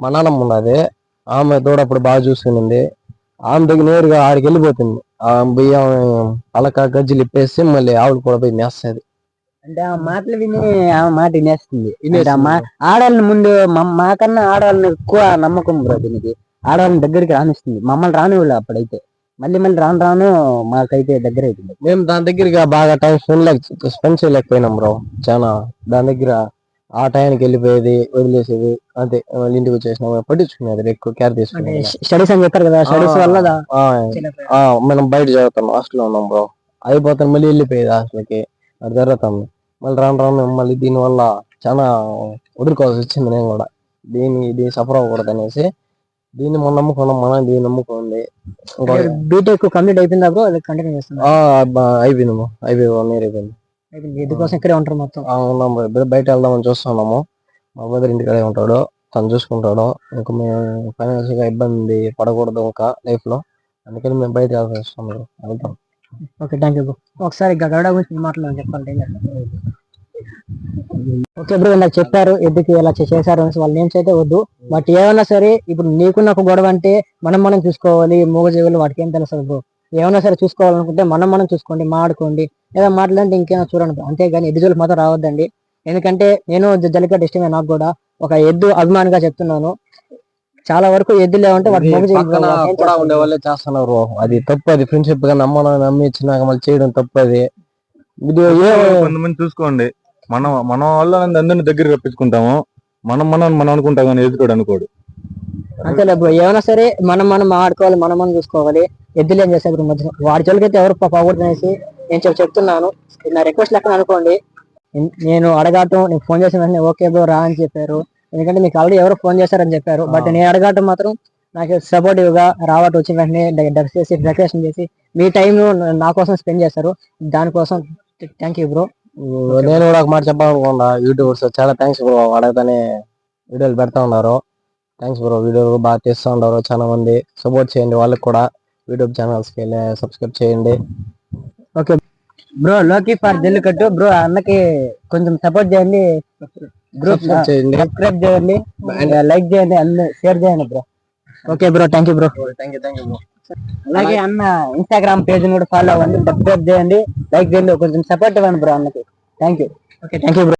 మా నాన్నమ్మ ఉన్నది, ఆమె తోడప్పుడు బాగా చూసుకునింది. ఆమె దగ్గర నేరుగా ఆడికి వెళ్ళిపోతుంది. ఆ బియ్యం అలక గజ్జలు ఇప్పేసి మళ్ళీ ఆవులు కూడా పోయి మేస్తుంది. అంటే ఆ మాటలు విని ఆ మాట వినేస్తుంది. ఆడవాళ్ళని ముందు మాకన్నా ఆడవాళ్ళని ఎక్కువ నమ్మకం బ్రో. దీనికి ఆడవాళ్ళని దగ్గరికి రానిస్తుంది. మమ్మల్ని రానివ్వలే అప్పుడైతే. మళ్ళీ రాను రాను మాకైతే దగ్గర అవుతుంది. మేము దాని దగ్గరగా బాగా టైం స్పెండ్ చేయలేకపోయినాం బ్రో. చాలా దాని దగ్గర ఆ టైంకి వెళ్ళిపోయేది, వదిలేసేది, అంతే. వాళ్ళ ఇంటికి వచ్చేసినాం, పట్టించుకునేది ఎక్కువ కేర్ తీసుకునేది. స్టడీస్ అని చెప్పారు కదా, స్టడీస్ వల్ల మనం బయట చదువుతాం, హాస్టల్లో ఉన్నాం బ్రో. అయిపోతాం మళ్ళీ వెళ్ళిపోయేది హాస్టల్కి, అది జరుగుతాం. మళ్ళీ రాను మళ్ళీ దీని వల్ల చాలా వదులుకోవాల్సి వచ్చింది. నేను కూడా దీన్ని సఫర్ అవ్వకూడదు అనేసి దీన్ని మనం నమ్ముకున్నాం, మనం దీన్ని నమ్ముకుంది. బీటెక్ కంప్లీట్ అయిపోయిందా బ్రో? అది కంటిన్యూ చేస్తున్నా? అయిపోయింది 1 year అయిపోయింది. ఎందుకోసం ఇక్కడే ఉంటారు మొత్తం? ఉన్నాం, బయట వెళ్దామని చూస్తున్నాము. మా బ్రదర్ ఇంటికాడే ఉంటాడు, తను చూసుకుంటాడు. ఇంకా మేము ఫైనాన్షియల్ గా ఇబ్బంది పడకూడదు ఇంకా లైఫ్ లో, అందుకని మేము బయట వెళ్తాం. Okay, thank you bro. ఒకసారి గడ గురించి మాట్లాడాలని చెప్పాలి. ఓకే బ్రో, నాకు చెప్పారు ఎద్దుకి ఎలా చేశారు అనేసి. వాళ్ళ నేమ్స్ అయితే వద్దు, బట్ ఏమన్నా సరే ఇప్పుడు నీకు నాకు గొడవ అంటే మనం చూసుకోవాలి. మూగజీవులు వాటికి ఏం తెలుస్తుంది బ్రో. ఏమన్నా సరే చూసుకోవాలనుకుంటే మనం చూసుకోండి, మాడుకోండి, లేదా మాట్లాడంటే ఇంకేమైనా చూడండి. అంతేగాని ఎద్దు జోలికి మాత్రం రావద్దండి. ఎందుకంటే నేను జల్లికట్టు ఇష్టమే నాకు కూడా. ఒక ఎద్దు అభిమానిగా చెప్తున్నాను. చాలా వరకు ఎద్దులు ఏమంటే వాటి ఉండే వాళ్ళే చేస్తున్నారు. అది తప్పు, అది ఫ్రెండ్షిప్ గా నమ్మి ఇచ్చినాక మళ్ళీ చేయడం తప్పు. అది కొంతమంది చూసుకోండి, మన వల్ల అందరిని దగ్గర రప్పించుకుంటాము. మనం అనుకుంటాం కానీ ఎదురుడు అనుకోడు. అంతేలే బ్రో, ఏమైనా సరే మనం ఆడుకోవాలి, మనం చూసుకోవాలి. ఎద్దులు ఏం చేస్తారు మధ్య వాడి జోలికైతే ఎవరు పోకూడదు అనేసి నేను చెప్తున్నాను. నా రిక్వెస్ట్ లెక్కన అనుకోండి. నేను అడగాటం, నీకు ఫోన్ చేసిన వెంటనే ఓకే బ్రో రా అని చెప్పారు. ఎందుకంటే మీకు ఆల్రెడీ ఎవరు ఫోన్ చేశారని చెప్పారు. బట్ నేను అడగాటం మాత్రం నాకు సపోర్టివ్ గా రావటం, వచ్చిన వెంటనే డెకరేషన్ చేసి మీ టైం నా కోసం స్పెండ్ చేశారు. దానికోసం థ్యాంక్ యూ బ్రో. నేను కూడా ఒక మాట చెప్పాలనుకున్నా, యూట్యూబర్స్ చాలా థ్యాంక్స్ బ్రో. అడగతానే వీడియోలు పెడతా ఉన్నారు. Thanks bro. వీడియోలు బాగా చేస్తూ ఉంటారు చాలా మంది. సపోర్ట్ చేయండి వాళ్ళకి కూడా, యూట్యూబ్ ఛానల్స్ కి సబ్స్క్రైబ్ చేయండి. ఓకే బ్రో, లోకి ఫర్ జల్లికట్టు బ్రో అన్నకి కొంచెం సపోర్ట్ చేయండి. గ్రూప్ సబ్స్క్రైబ్ చేయండి, లైక్ చేయండి, అన్ని షేర్ చేయండి bro. Okay bro, thank you bro. Bro. అలాగే అన్న ఇన్స్టాగ్రామ్ పేజ్ కూడా ఫాలో అవ్వండి, సబ్స్క్రైబ్ చేయండి, లైక్ చేయండి, కొంచెం సపోర్ట్ ఇవ్వండి బ్రో అన్నకి. Thank you. Okay, thank you bro.